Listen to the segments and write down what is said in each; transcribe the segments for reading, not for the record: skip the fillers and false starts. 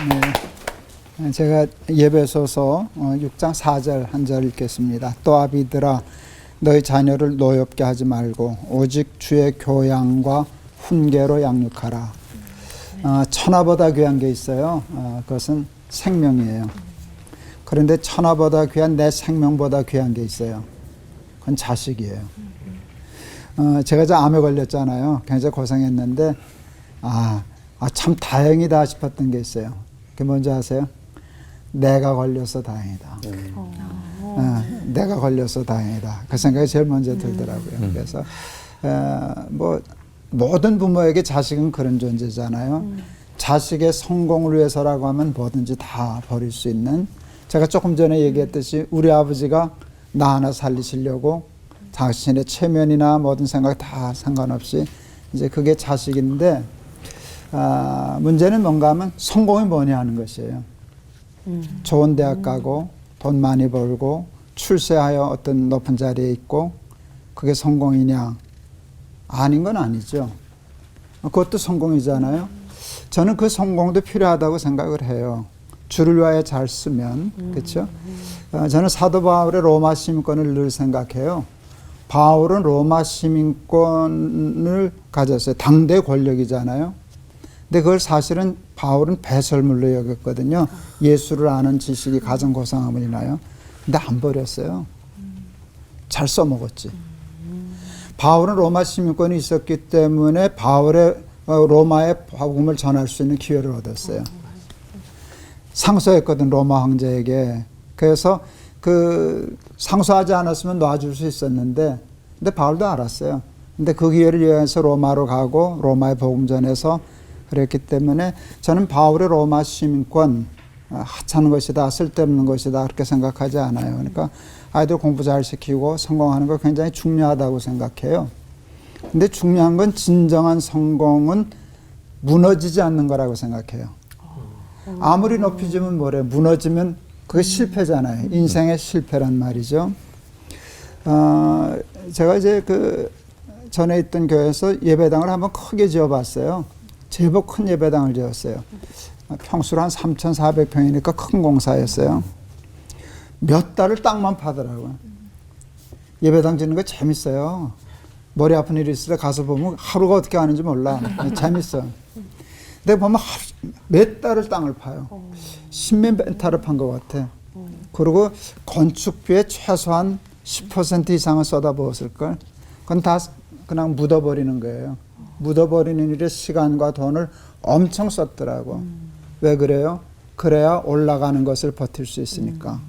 네. 제가 예배소서 6장 4절 한 절 읽겠습니다. 또 아비들아 너희 자녀를 노엽게 하지 말고 오직 주의 교양과 훈계로 양육하라. 천하보다 귀한 게 있어요. 그것은 생명이에요. 그런데 천하보다 귀한 내 생명보다 귀한 게 있어요. 그건 자식이에요. 제가 저 암에 걸렸잖아요. 굉장히 고생했는데 참 다행이다 싶었던 게 있어요. 그게 뭔지 아세요? 내가 걸려서 다행이다. 내가 걸려서 다행이다. 그 생각이 제일 먼저 들더라고요. 그래서 뭐 모든 부모에게 자식은 그런 존재잖아요. 자식의 성공을 위해서라고 하면 뭐든지 다 버릴 수 있는, 제가 조금 전에 얘기했듯이 우리 아버지가 나 하나 살리시려고 자신의 체면이나 모든 생각 다 상관없이 이제 그게 자식인데, 문제는 뭔가 하면 성공이 뭐냐 하는 것이에요. 좋은 대학 가고 돈 많이 벌고 출세하여 어떤 높은 자리에 있고 그게 성공이냐? 아닌 건 아니죠. 그것도 성공이잖아요. 저는 그 성공도 필요하다고 생각을 해요. 주를 위하여 잘 쓰면. 그렇죠? 저는 사도 바울의 로마 시민권을 늘 생각해요. 바울은 로마 시민권을 가졌어요. 당대 권력이잖아요. 근데 그걸 사실은 바울은 배설물로 여겼거든요. 예수를 아는 지식이 가장 고상함을 인하여. 근데 안 버렸어요. 잘 써먹었지. 바울은 로마 시민권이 있었기 때문에 바울의 로마의 복음을 전할 수 있는 기회를 얻었어요. 상소했거든, 로마 황제에게. 그래서 그 상소하지 않았으면 놔줄 수 있었는데, 근데 바울도 알았어요. 근데 그 기회를 이용해서 로마로 가고 로마의 복음 전해서 그랬기 때문에 저는 바울의 로마 시민권 하찮은 것이다, 쓸데없는 것이다 그렇게 생각하지 않아요. 그러니까 아이들 공부 잘 시키고 성공하는 거 굉장히 중요하다고 생각해요. 근데 중요한 건 진정한 성공은 무너지지 않는 거라고 생각해요. 아무리 높이 지면 뭐래, 무너지면 그게 실패잖아요. 인생의 실패란 말이죠. 제가 이제 그 전에 있던 교회에서 예배당을 한번 크게 지어봤어요. 제법 큰 예배당을 지었어요. 평수로 한 3,400평이니까 큰 공사였어요. 몇 달을 땅만 파더라고요. 예배당 짓는 거 재밌어요. 머리 아픈 일이 있을 때 가서 보면 하루가 어떻게 가는지 몰라. 재밌어. 근데 보면 몇 달을 땅을 파요. 10몇 달을 판 것 같아. 그리고 건축비에 최소한 10% 이상은 쏟아부었을걸. 그건 다 그냥 묻어버리는 거예요. 묻어버리는 일에 시간과 돈을 엄청 썼더라고. 왜 그래요? 그래야 올라가는 것을 버틸 수 있으니까.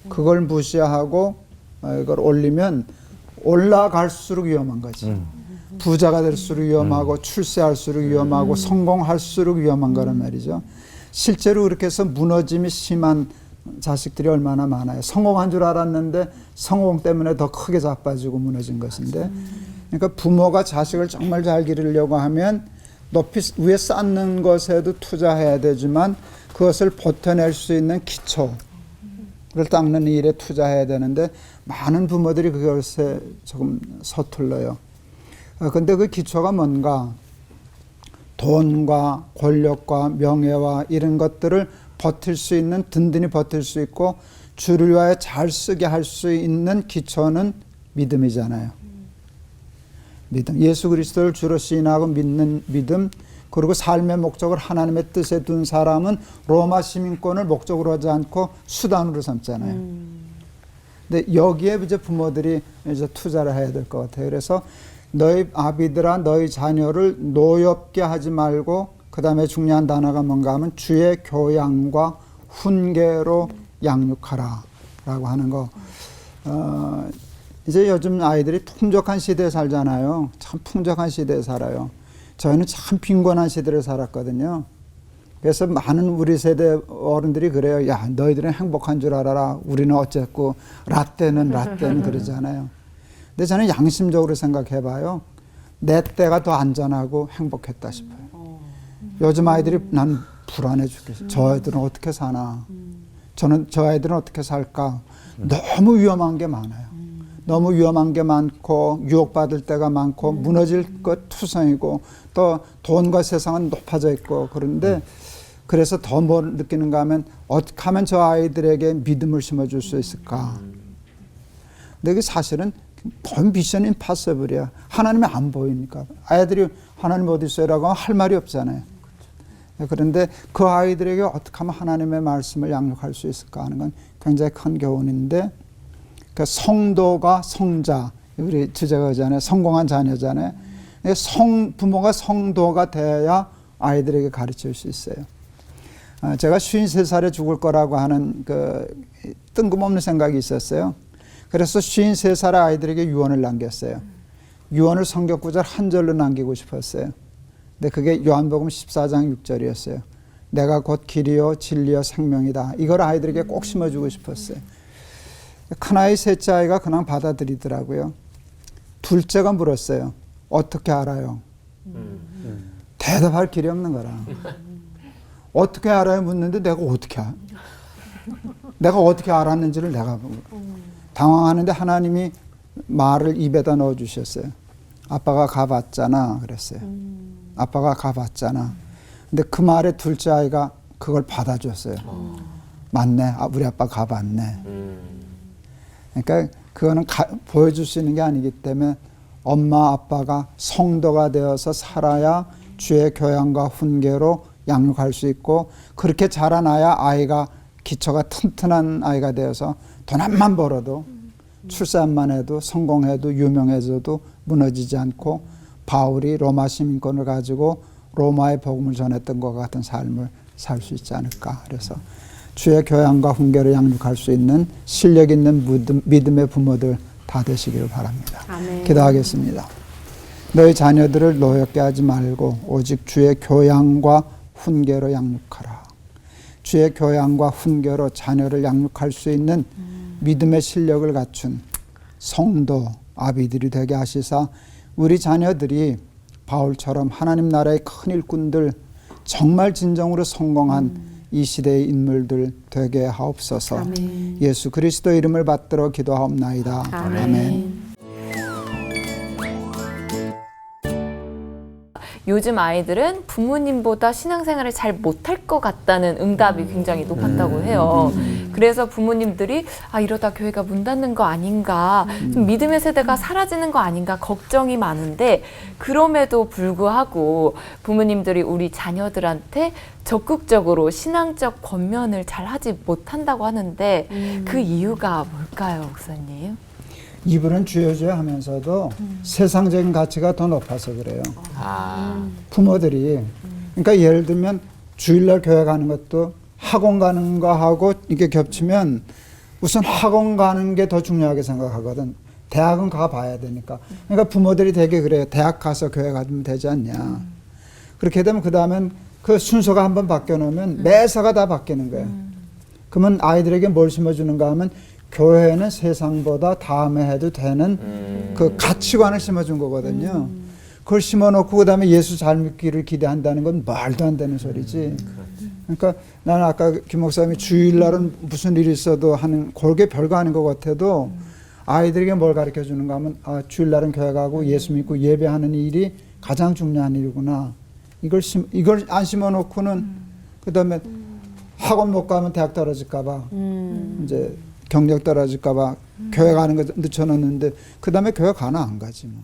그걸 무시하고 이걸 올리면 올라갈수록 위험한 거지. 부자가 될수록 위험하고 출세할수록 위험하고 성공할수록 위험한 거란 말이죠. 실제로 그렇게 해서 무너짐이 심한 자식들이 얼마나 많아요. 성공한 줄 알았는데 성공 때문에 더 크게 자빠지고 무너진 것인데, 그러니까 부모가 자식을 정말 잘 기르려고 하면 높이 위에 쌓는 것에도 투자해야 되지만 그것을 버텨낼 수 있는 기초를 닦는 일에 투자해야 되는데 많은 부모들이 그것에 조금 서툴러요. 근데 그 기초가 뭔가? 돈과 권력과 명예와 이런 것들을 버틸 수 있는, 든든히 버틸 수 있고 주를 위하여 잘 쓰게 할 수 있는 기초는 믿음이잖아요. 믿음. 예수 그리스도를 주로 시인하고 믿는 믿음, 그리고 삶의 목적을 하나님의 뜻에 둔 사람은 로마 시민권을 목적으로 하지 않고 수단으로 삼잖아요. 근데 여기에 이제 부모들이 이제 투자를 해야 될 것 같아요. 그래서 너희 아비들아 너희 자녀를 노엽게 하지 말고, 그 다음에 중요한 단어가 뭔가 하면 주의 교양과 훈계로 양육하라 라고 하는 거. 이제 요즘 아이들이 풍족한 시대에 살잖아요. 참 풍족한 시대에 살아요. 저희는 참 빈곤한 시대를 살았거든요. 그래서 많은 우리 세대 어른들이 그래요. 야, 너희들은 행복한 줄 알아라. 우리는 어쨌고 라떼는 그러잖아요. 근데 저는 양심적으로 생각해봐요. 내 때가 더 안전하고 행복했다 싶어요. 요즘 아이들이 난 불안해 죽겠어. 저 아이들은 어떻게 사나. 저 아이들은 어떻게 살까. 너무 위험한 게 많아요. 너무 위험한 게 많고 유혹받을 때가 많고 무너질 것 투성이고 또 돈과 세상은 높아져 있고, 그런데 그래서 더 뭘 느끼는가 하면 어떻게 하면 저 아이들에게 믿음을 심어줄 수 있을까. 근데 이게 사실은 미션 임파서블이야. 하나님이 안 보이니까. 아이들이 하나님 어디 있어요라고 하면 할 말이 없잖아요. 그런데 그 아이들에게 어떻게 하면 하나님의 말씀을 양육할 수 있을까 하는 건 굉장히 큰 교훈인데, 그러니까 성도가 성자, 우리 주제가 그잖아요. 성공한 자녀잖아요. 부모가 성도가 돼야 아이들에게 가르칠 수 있어요. 제가 53살에 죽을 거라고 하는 그 뜬금없는 생각이 있었어요. 그래서 53살의 아이들에게 유언을 남겼어요. 유언을 성경 구절 한 절로 남기고 싶었어요. 근데 그게 요한복음 14장 6절이었어요. 내가 곧 길이요 진리요 생명이다. 이걸 아이들에게 꼭 심어주고 싶었어요. 큰아이 셋째 아이가 그냥 받아들이더라고요. 둘째가 물었어요. 어떻게 알아요? 대답할 길이 없는 거라. 어떻게 알아요? 묻는데 내가 어떻게 알아? 내가 어떻게 알았는지를 내가 당황하는데 하나님이 말을 입에다 넣어주셨어요. 아빠가 가봤잖아 그랬어요. 아빠가 가봤잖아. 근데 그 말에 둘째 아이가 그걸 받아줬어요. 맞네. 우리 아빠 가봤네. 그러니까 그거는 보여줄 수 있는 게 아니기 때문에 엄마 아빠가 성도가 되어서 살아야 주의 교양과 훈계로 양육할 수 있고, 그렇게 자라나야 아이가 기초가 튼튼한 아이가 되어서 돈 한만 벌어도 출산만 해도 성공해도 유명해져도 무너지지 않고 바울이 로마 시민권을 가지고 로마의 복음을 전했던 것 같은 삶을 살 수 있지 않을까. 그래서 주의 교양과 훈계를 양육할 수 있는 실력 있는 믿음의 부모들 다 되시기를 바랍니다. 아멘. 기도하겠습니다. 너희 자녀들을 노엽게 하지 말고 오직 주의 교양과 훈계로 양육하라. 주의 교양과 훈계로 자녀를 양육할 수 있는 믿음의 실력을 갖춘 성도 아비들이 되게 하시사 우리 자녀들이 바울처럼 하나님 나라의 큰 일꾼들, 정말 진정으로 성공한 이 시대의 인물들 되게 하옵소서. 아멘. 예수 그리스도 이름을 받들어 기도하옵나이다. 아멘. 아멘. 요즘 아이들은 부모님보다 신앙생활을 잘 못할 것 같다는 응답이 굉장히 높았다고 해요. 그래서 부모님들이 이러다 교회가 문 닫는 거 아닌가, 좀 믿음의 세대가 사라지는 거 아닌가 걱정이 많은데, 그럼에도 불구하고 부모님들이 우리 자녀들한테 적극적으로 신앙적 권면을 잘 하지 못한다고 하는데 그 이유가 뭘까요, 목사님? 이분은 주여주여 하면서도 세상적인 가치가 더 높아서 그래요. 부모들이. 그러니까 예를 들면 주일날 교회 가는 것도 학원 가는 거하고 이게 겹치면 우선 학원 가는 게 더 중요하게 생각하거든. 대학은 가봐야 되니까. 그러니까 부모들이 되게 그래요. 대학 가서 교회 가면 되지 않냐. 그렇게 되면 그 다음엔 그 순서가 한번 바뀌어놓으면 매사가 다 바뀌는 거예요. 그러면 아이들에게 뭘 심어주는가 하면 교회는 세상보다 다음에 해도 되는 그 가치관을 심어준 거거든요. 그걸 심어놓고 그 다음에 예수 잘 믿기를 기대한다는 건 말도 안 되는 소리지. 그러니까 나는 아까 김 목사님이 주일날은 무슨 일이 있어도 하는 그게 별거 아닌 것 같아도 아이들에게 뭘 가르쳐 주는가 하면 주일날은 교회 가고 예수 믿고 예배하는 일이 가장 중요한 일이구나. 이걸 안 심어놓고는 그 다음에 학원 못 가면 대학 떨어질까봐 이제 경력 떨어질까봐 교회 가는 거 늦춰놓는데 그 다음에 교회 가나 안 가지 뭐.